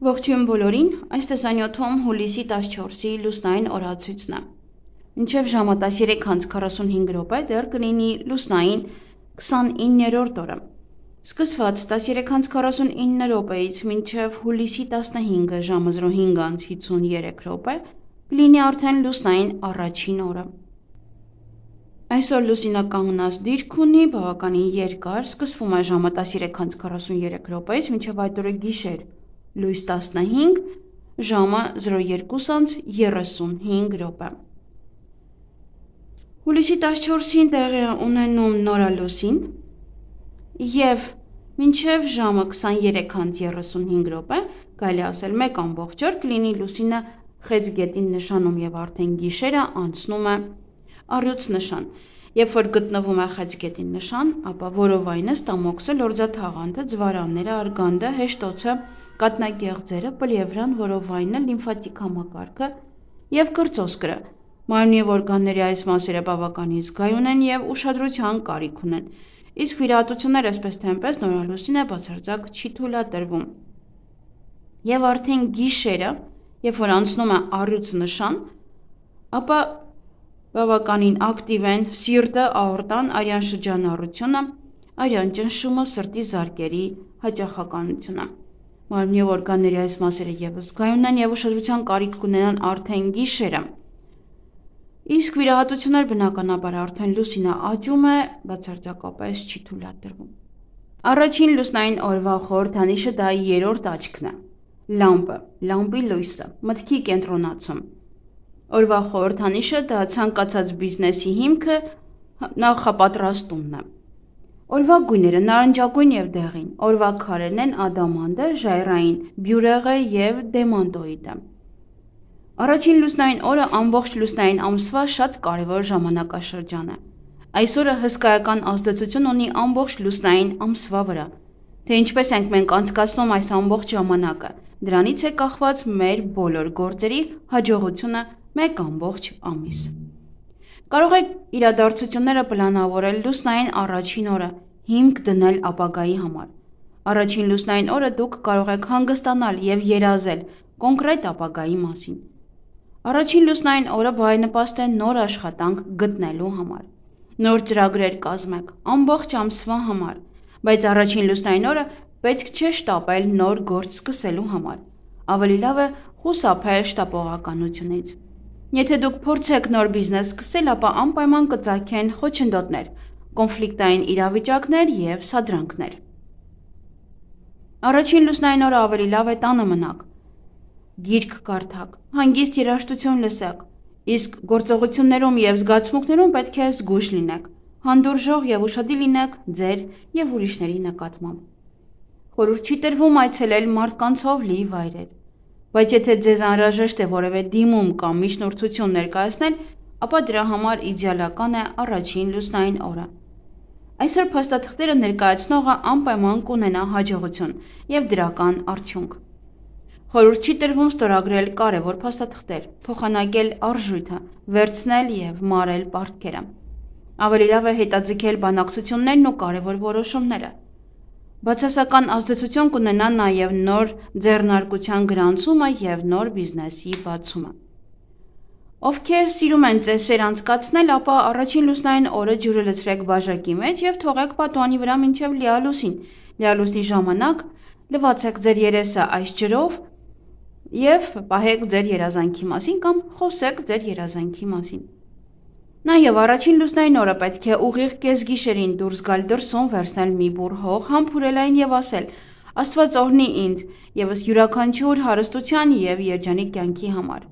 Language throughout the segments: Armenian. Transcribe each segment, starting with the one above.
Ողջույն բոլորին, այս տեսանյութում հուլիսի 14-ի լուսնային օրացույցն է։ Մինչև ժամը 13:45 րոպե դեռ կլինի լուսնային 29-րդ օրը։ Սկսված 13:49 րոպեից մինչև հուլիսի 15-ը ժամը 05:53 րոպե կլինի արդեն լուսնային առաջին օրը։ Այսօր լուսինը կանգնած դիրք ունի բավականին երկար, սկսվում է ժամը 13:43 րոպեից մինչև այդ օրը գիշեր լույս 15 ժամը 02:35 րոպե։ Հուլիսի 14-ին տեղի ունենում նորալուսին և մինչև ժամը 23:35 րոպե, կարելի ասել 1 օր կլինի լուսինը խեցգետին նշանում և արդեն գիշերը անցնում է առյուծ նշան։ Երբ որ գտնվում է խեցգետին նշան, ապա որովայնը, ստամոքսը, լորձաթաղանթը, ձվարանները, արգանդը, հեշտոցը, կաթնագեղձերը, պլևրան, որովայնը, լիմֆատիկ համակարգը և կրծոսկրը, մարմնի և օրգանների այս մասերը բավականին զգայուն են և ուշադրության կարիք ունեն, իսկ վիրահատություններ այսպես թե այնպես նորալուսինը բացարձակ չի թույլատրվում։ Եվ արդեն գիշերը, երբ որ անցնում է առյուծ նշան, ապա բավականին ակտիվ են սիրտը, աորտան, արյան շրջանառությունը, արյան ճնշումը, սրտի զարկերի հաճախականությունը։ Մարմնի և օրգանների այս մասերը ևս զգայուն են և ուշադրության կարիք կունենան արդեն գիշերը։ Իսկ վիրահատություններ բնականաբար արդեն լուսինը աճում է, բացարձակապես չի թույլատրվում։ Առաջին լուսնային օրվա խորհրդանիշը դա երրորդ աչքն է։ Լամպի լույսը, մտքի կենտրոնացում։ Օրվա խորհրդանիշը դա ցանկացած բիզնեսի հիմքը նախապատրաստումն է։ Օրվա գույները նարնջագույն և դեղին, օրվա քարերն են ադամանդը, ժայռային բյուրեղը և դեմանդոիդը։ Առաջին լուսնային օրը ամբողջ լուսնային ամսվա շատ կարևոր ժամանակաշրջան է։ Այս օրը հսկայական ազդեցություն ունի ամբողջ լուսնային ամսվա վրա, թե ինչպես ենք մենք անցկացնում այս ամբողջ ժամանակը, դրանից է կախված մեր բոլոր գործերի հաջողությունը մեկ ամբողջ ամիս։ Կարող եք իրադարձությունները պլանավորել լուսնային առաջին օրը, հիմք դնել ապագայի համար։ Առաջին լուսնային օրը դուք կարող եք հանգստանալ և երազել կոնկրետ ապագայի մասին։ Առաջին լուսնային օրը բարենպաստ է նոր աշխատանք գտնելու համար։ Նոր ծրագրեր կազմեք ամբողջ ամսվա համար, բայց առաջին լուսնային օրը պետք չէ շտապել նոր գործ սկսելու համար։ Ավելի լավ է խուսափել շտապողականությունից։ Եթե դուք փորձեք նոր բիզնես սկսել, ապա անպայման կծագեն խոչընդոտներ, կոնֆլիկտային իրավիճակներ և սադրանքներ։ Առաջին լուսնային օրը ավելի լավ է տանը մնաք, գիրք կարդաք, հանգիստ երաժշտություն լսեք, իսկ գործողություններում և զգացմունքներում պետք է զգույշ լինեք, հանդուրժող և ուշադիր լինեք ձեր և ուրիշների նկատմամբ։ Խորհուրդ չի տրվում այցելել մարդկանցով լի վայրեր, բայց եթե ձեզ անհրաժեշտ է որևէ դիմում կամ միջնորդություն ներկայացնել, ապա դրա համար իդեալական է առաջին լուսնային օրը։ Այսօր փաստաթղթերը ներկայացնողը անպայման կունենա հաջողություն և դրական արդյունք։ Խորհուրդ չի տրվում ստորագրել կարևոր փաստաթղթեր, փոխանակել արժույթը, վերցնել և մարել պարտքերը։ Ավելի լավ է հետաձգել բանակցություններն ու կարևոր որոշումները։ Բացասական ազդեցություն կունենա նաև նոր ձեռնարկության գրանցումը և նոր բիզնեսի բացումը։ Ովքեր սիրում են ծեսեր անցկացնել, ապա առաջին լուսնային օրը ջուրը լցրեք բաժակի մեջ և թողեք պատուհանի վրա մինչև լիալուսին։ Լիալուսնի ժամանակ լվացեք ձեր երեսը այս ջրով և պահեք ձեր երազանքի մասին կամ խոսեք ձեր երազանքի մասին։ Նաև առաջին լուսնային օրը պետք է ուղիղ կեսգիշերին դուրս գալ դրսում, վերցնել մի բուռ հող, համբուրել այն և ասել. «Աստված օրհնի ինձ ևս յուրաքանչյուր հարստության և երջանիկ կյանքի համար,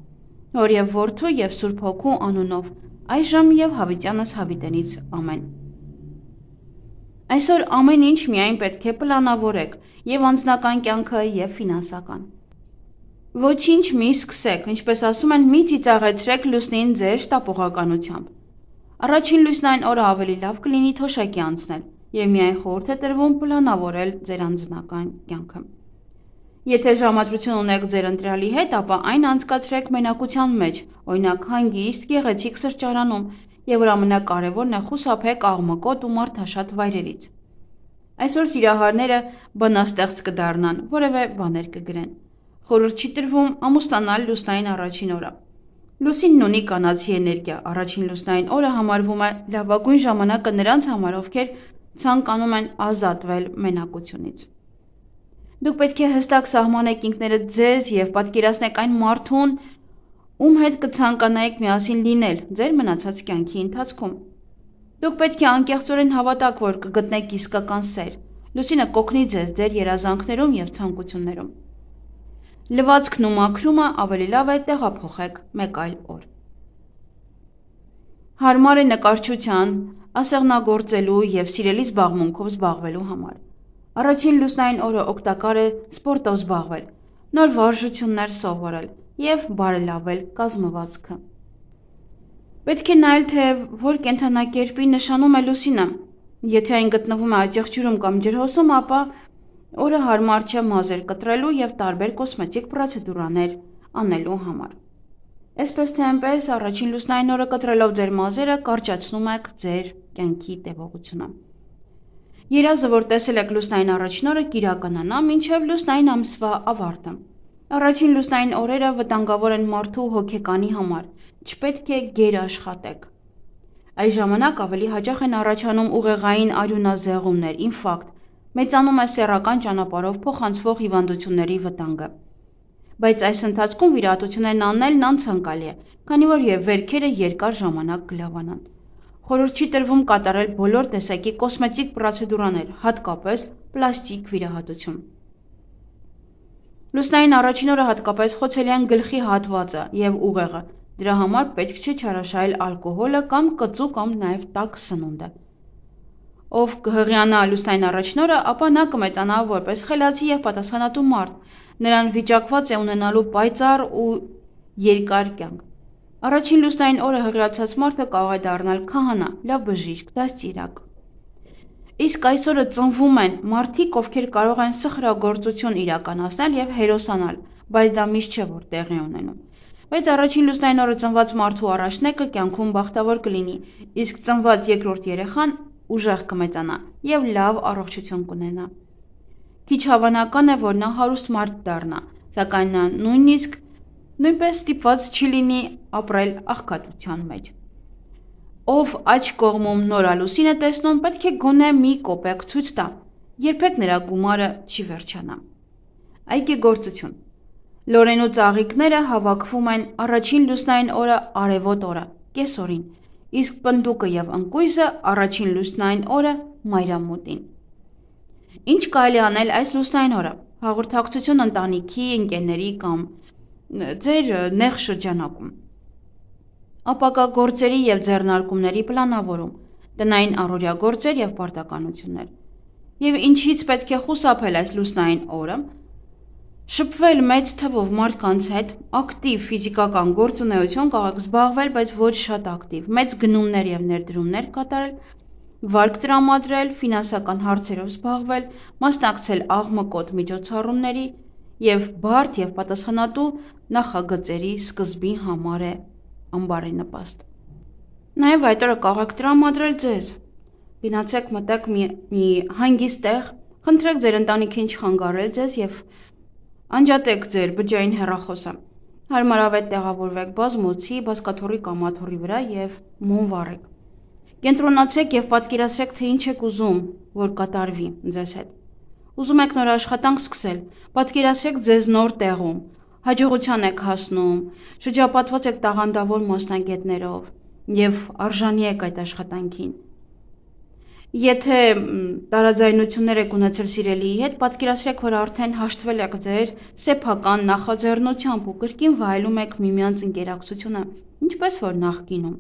Հոր և Որդու և Սուրբ Հոգու անունով, այժմ և հավիտյանս հավիտենից ամեն»։ Այսօր ամեն ինչ միայն պետք է պլանավորեք, և անձնական կյանքը, և ֆինանսական։ Ոչինչ մի սկսեք, ինչպես ասում են, մի ծիծաղեցրեք լուսնին ձեր շտապողականությամբ։ Առաջին լուսնային օրը ավելի լավ կլինի թոշակի անցնել, և միայն խորհուրդ է տրվում պլանավորել ձեր անձնական կյանքը։ Եթե ժամադրություն ունեք ձեր ընտրյալի հետ, ապա այն անցկացրեք մենակության մեջ, օրինակ հանգիստ, գեղեցիկ սրճարանում, և որ ամենակարևորն է խուսափեք աղմկոտ ու մարդաշատ վայրերից։ Այսօր սիրահարները բանաստեղծ կդառնան, որևէ բաներ կգրեն։ Խորհուրդ չի տրվում ամուսնանալ լուսնային առաջին օրը։ Լուսինն ունի կանացի էներգիա, առաջին լուսնային օրը համարվում է լավագույն ժամանակը նրանց համար, ովքեր ցանկանում են ազատվել մենակությունից։ Դուք պետք է հստակ սահմանեք ինքներդ ձեզ եւ պատկերացնեք այն մարդուն, ում հետ կցանկանայիք միասին լինել ձեր մնացած կյանքի ընթացքում։ Դուք պետք է անկեղծորեն հավատաք, որ կգտնեք իսկական սեր։ Լուսինը կօգնի ձեզ ձեր երազանքներում եւ ցանկություններում։ Լվացքն ու մաքրումը ավելի լավ է տեղափոխեք մեկ այլ օր։ Հարմար է նկարչության, ասեղնագործելու եւ սիրելի զբաղմունքով զբաղվելու համար։ Առաջին լուսնային օրը օգտակար է սպորտով զբաղվել, նոր վարժություններ սովորել եւ բարելավել կազմվածքը։ Պետք է նայել, թե որ կենդանակերպի նշանում է լուսինը։ Եթե այն գտնվում է աճեղ ջրում կամ ջրհոսում, ապա օրը հարմար չէ մազեր կտրելու եւ տարբեր կոսմետիկ պրոցեդուրաներ անելու համար։ Այսպես թե այնպես, առաջին լուսնային օրը կտրելով ձեր մազերը կարճացնում եք ձեր կյանքի տևողությունը։ Երազը, որ տեսել եք լուսնային առաջին օրը, կիրականանա մինչև լուսնային ամսվա ավարտը։ Առաջին լուսնային օրերը վտանգավոր են մարդու հոգեկանի համար, չպետք է գերաշխատեք։ Այս ժամանակ ավելի հաճախ են առաջանում ուղեղային արյունազեղումներ, ինֆարկտ, մեծանում է սեռական ճանապարհով փոխանցվող հիվանդությունների վտանգը։ Բայց այս ընթացքում վիրահատություններն անելն անցանկալի է, քանի որ եւ վերքերը երկար ժամանակ կլավանան։ Խորհուրդ չի տրվում կատարել բոլոր տեսակի կոսմետիկ պրոցեդուրաներ, հատկապես պլաստիկ վիրահատություն։ Լուսնային առաջին օրը հատկապես խոցելի են գլխի հատվածը եւ ուղեղը, դրա համար պետք չէ չարաշահել ալկոհոլը կամ կծու կամ նաեւ տաք սնունդը։ Ով կհղիանա լուսնային առաջին օրը, ապա նա կմեծանա որպես խելացի եւ պատասխանատու մարդ, նրան վիճակված է ունենալու պայծառ ու երկար կյանք։ Առաջին լուսնային օրը հղիացած մարդը կարող է դառնալ քահանա, լավ բժիշկ, դաստիարակ։ Իսկ այսօրը ծնվում են մարդիկ, ովքեր կարող են սխրագործություն իրականացնել եւ հերոսանալ, բայց դա միշտ չէ, որ տեղի ունենում։ Բայց առաջին լուսնային օրը ծնված մարդու առաջնեկը կյանքում բախտավոր կլինի, իսկ ծնված երկրորդ երեխան ուժեղ կմեծանա եւ լավ առողջություն կունենա։ Քիչ հավանական է, որ նա հարուստ մարդ դառնա, սակայն նա նույնպես ստիպված չի լինի ապրել աղքատության մեջ։ Ով աջ կողմում նորալուսին է տեսնում, պետք է գոնե մի կոպեկ ցույց տա, երբեք նրա գումարը չի վերջանա։ Այգեգործություն։ Լորենու ծաղիկները հավաքվում են առաջին լուսնային օրը արևոտ օրը, կեսօրին, իսկ պնդուկը եւ ընկույզը առաջին լուսնային օրը մայրամուտին։ Ինչ կարելի անել այս լուսնային օրը։ Հաղորդակցություն ընտանիքի, ընկերների կամ ձեր նեղ շրջանակում։ Ապակա գործերի եւ ձեռնարկումների պլանավորում, տնային առօրյա գործեր եւ պարտականություններ։ Եվ ինչից պետք է խուսափել այս լուսնային օրը։ Շփվել մեծ թվով մարդկանց հետ, ակտիվ ֆիզիկական գործունեություն կարող զբաղվել, բայց ոչ շատ ակտիվ, մեծ գնումներ եւ ներդրումներ կատարել, վարկ տրամադրել, ֆինանսական հարցերով զբաղվել, մասնակցել աղմկոտ միջոցառումների եւ բարդ եւ պատասխանատու նախագծերի սկզբի համար է ամբարենպաստ։ Նաեւ այդ օրը կարող եք տրամադրել ձեզ։ Գնացեք մտեք մի հանգիստ տեղ, խնդրեք ձեր ընտանիքին չխանգարել ձեզ եւ անջատեք ձեր բջջային հեռախոսը։ Հարմարավետ տեղավորվեք բազմոցի, բազկաթոռի կամ աթոռի վրա եւ մոմ վառեք։ Կենտրոնացեք եւ պատկերացրեք, թե ինչ եք ուզում, որ կատարվի ձեզ հետ։ Ուզում եք նոր աշխատանք սկսել, պատկերացրեք ձեզ նոր տեղում, հաջողության եք հասնում, շրջապատված եք տաղանդավոր մասնագետներով եւ արժանի եք այդ աշխատանքին։ Եթե տարաձայնություններ եք ունեցել սիրելիի հետ, պատկերացրեք, որ արդեն հաշտվել եք ձեր սեփական նախաձեռնությամբ ու կրկին վայելում եք միմյանց ընկերակցությունը, ինչպես որ նախկինում։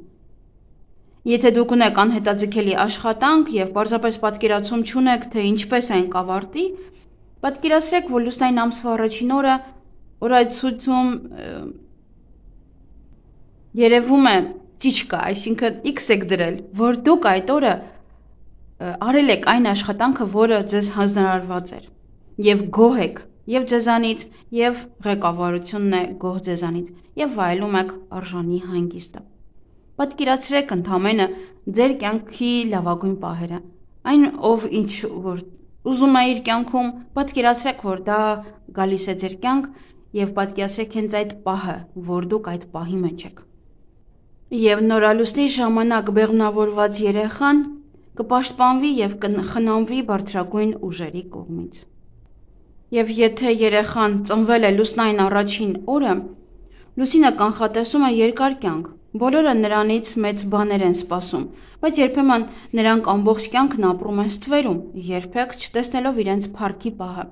Եթե դուք ունեք անհետաձգելի աշխատանք եւ պարզապես պատկերացում չունեք, թե ինչպես այն կավարտի, պատկերացրեք, որ լուսնային ամսվա առաջին օրը օրացույցում երևում է ճիճկա, այսինքն X եք դրել, որ դուք այդ օրը արել եք այն աշխատանքը, որը ձեզ հանձնարարված էր, եւ գոհ եք եւ ձեզանից, եւ ղեկավարությունն է գոհ ձեզանից, եւ վայելում եք արժանի հանգիստը։ Պատկերացրեք ընդամենը ձեր կյանքի լավագույն պահերը, այն ով ինչ որ ուզում է իր կյանքում, պատկերացրեք, որ դա գալիս է ձեր կյանք եւ պատկերացրեք հենց այդ պահը, որ դուք այդ պահի մեջ եք։ Եվ նորալուսնի ժամանակ բեղմնավորված երեխան կպաշտպանվի եւ կխնամվի բարձրագույն ուժերի կողմից։ Եվ եթե երեխան ծնվել է լուսնային առաջին օրը, լուսինը կանխատեսում է երկար կյանք։ Բոլորը նրանից մեծ բաներ են սպասում, բայց երբեմն նրանք ամբողջ կյանքն ապրում են ստվերում, երբեք չտեսնելով իրենց փառքի պահը։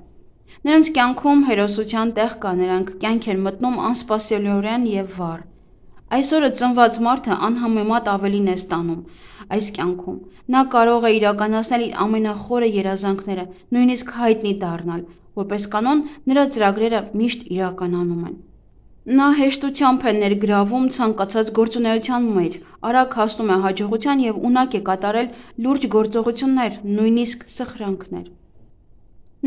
Նրանց կյանքում հերոսության տեղ կա, նրանք կյանք են մտնում անսպասելիորեն եւ վառ։ Այսօրը ծնված մարդը անհամեմատ ավելին է ստանում այս կյանքում։ Նա կարող է իրականացնել իր ամենախորը երազանքները, նույնիսկ հայտնի դառնալ, որպես կանոն նրա ծրագրերը միշտ իրականանում են։ Նա հեշտությամբ է ներգրավում ցանկացած գործունեության մեջ, արագ հասնում է հաջողության եւ ունակ է կատարել լուրջ գործողություններ, նույնիսկ սխրանքներ։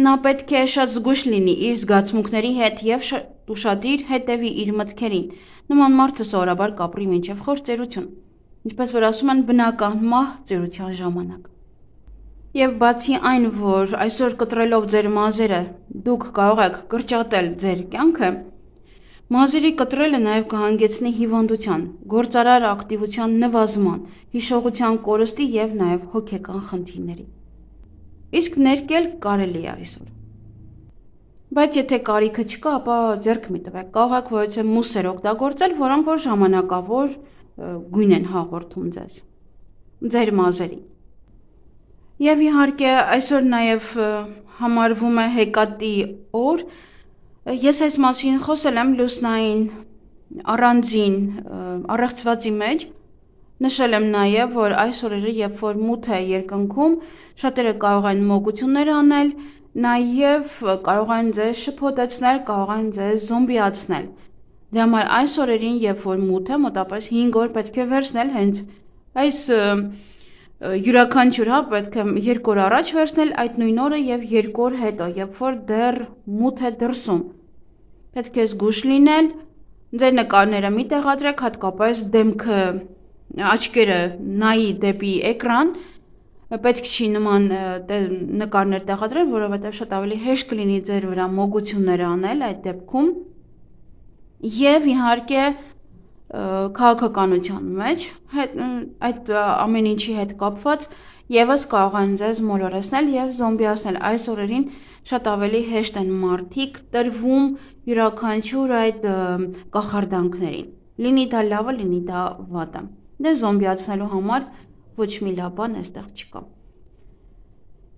Նա պետք է շատ զգույշ լինի իր զգացմունքների հետ եւ ուշադիր հետևի իր մտքերին։ Նման մարդը սովորաբար կապրի մինչև խոր ծերություն, ինչպես որ ասում են բնական մահ ծերության ժամանակ։ Եվ բացի այն, որ այսօր կտրելով ձեր մազերը դուք կարող եք կրճատել ձեր կյանքը, մազերի կտրելը նաև կհանգեցնի հիվանդության, գործարար ակտիվության նվազման, հիշողության կորստի եւ նաև հոգեկան խնդիրների։ Իսկ ներկել կարելի է այսօր։ Բայց եթե կարիքը չկա, ապա ձեռք մի տվեք, կարող եք որևէ մուսեր օգտագործել, որոնք որ ժամանակավոր գույն են հաղորդում ձեր մազերին։ Եվ իհարկե այսօր նաև համարվում է հեկատի օր։ Ես այս մասին խոսել եմ լուսնային առանձին առեղծվածի մեջ, նշել եմ նաև, որ այս օրերը, երբ որ մութ է երկնքում, շատերը կարող են մոգություններ անել, նաև կարող են ձեզ շփոթեցնել, կարող են ձեզ զոմբիացնել։ Դրա համար այս օրերին, երբ որ մութ է, մոտավորապես 5 օր պետք է վերցնել հենց այս յուրաքանչյուր պետք է 2 օր առաջ վերցնել այդ նույն օրը եւ 2 օր հետո, երբ որ դեռ մութ է դրսում։ Պետք է զգույշ լինել, ձեր նկարները մի տեղադրեք, հատկապես դեմքը, աչքերը նայի դեպի էկրան, պետք չի նման նկարներ տեղադրել, որովհետև շատ ավելի հեշտ կլինի ձեր վրա մոգություններ անել այդ դեպքում։ Եվ իհարկե քաղաքականության մեջ այդ ամեն ինչի հետ կապված եւս կարող են ձեզ մոլորեցնել եւ զոմբիացնել։ Այս օրերին շատ ավելի հեշտ են մարդիկ տրվում յուրաքանչյուր այդ կախարդանքներին։ Լինի դա լավը, լինի դա վատը։ Դե զոմբիացնելու համար ոչ մի լավ բան այստեղ չկա։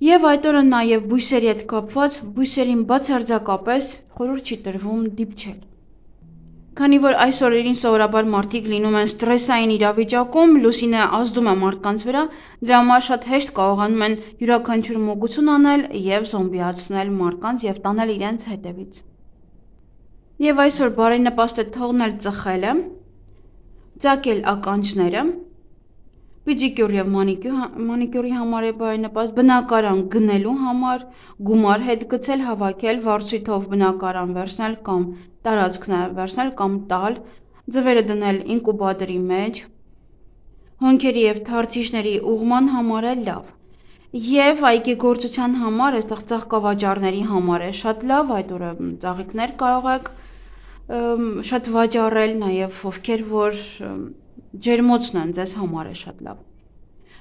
Եվ այդ օրը նաև բույսերի հետ կապված, բույսերին բացարձակապես խորհուրդ չի տրվում դիպչել։ Քանի որ այս օրերին սովորաբար մարդիկ լինում են ստրեսային իրավիճակում, լուսինը ազդում է մարդկանց վրա, դրա համար շատ հեշտ կարողանում են յուրաքանչյուր մոգություն անել եւ զոմբիացնել մարդկանց եւ տանել իրենց հետևից։ Եվ այսօր բարենպաստ է թողնել ծխելը, ծակել ականջները, պեդիկյուր եւ մանիկյուրի համար է բարենպաստ, բնակարան գնելու համար, գումար հետ գցել, հավաքել, վարձույթով բնակարան վերցնել կամ տարածքներ վերցնել կամ տալ, ձվերը դնել ինկուբատորի մեջ, հոնքերի եւ թարցիչների ուղման համար է լավ։ Եվ այգեգործության համար, այստեղ ծաղկավաճառների համար է շատ լավ, այդ օրը ծաղիկներ կարող եք շատ վաճառել, նաև ովքեր որ ջերմոցն են, ձեզ համար է շատ լավ։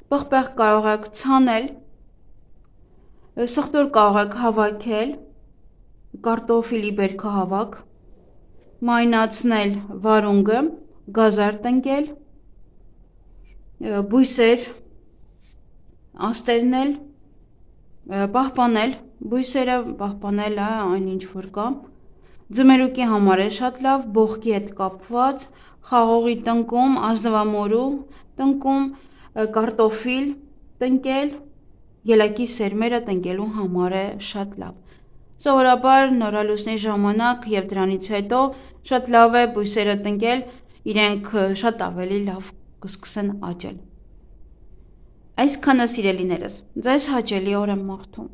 Պղպեղ կարող եք ցանել, սխտոր կարող եք հավաքել, կարտոֆիլի բերքահավաք, մայնացնել վարունգը, գազար տնկել, բույսեր, աստերնել, պահպանել, բույսերը պահպանել այն ինչ որ կա, ձմերուկի համար է շատ լավ, բողկի հետ կապված, խաղողի տնկում, ազնվամորու տնկում, կարտոֆիլ տնկել, ելակի սերմերը տնկելու համար է շատ լավ։ Սովորաբար նորալուսնի ժամանակ եւ դրանից հետո շատ լավ է բույսերը տնկել, իրենք շատ ավելի լավ կսկսեն աճել։ Այսքանը սիրելիներս, ձեզ հաճելի օր եմ մաղթում։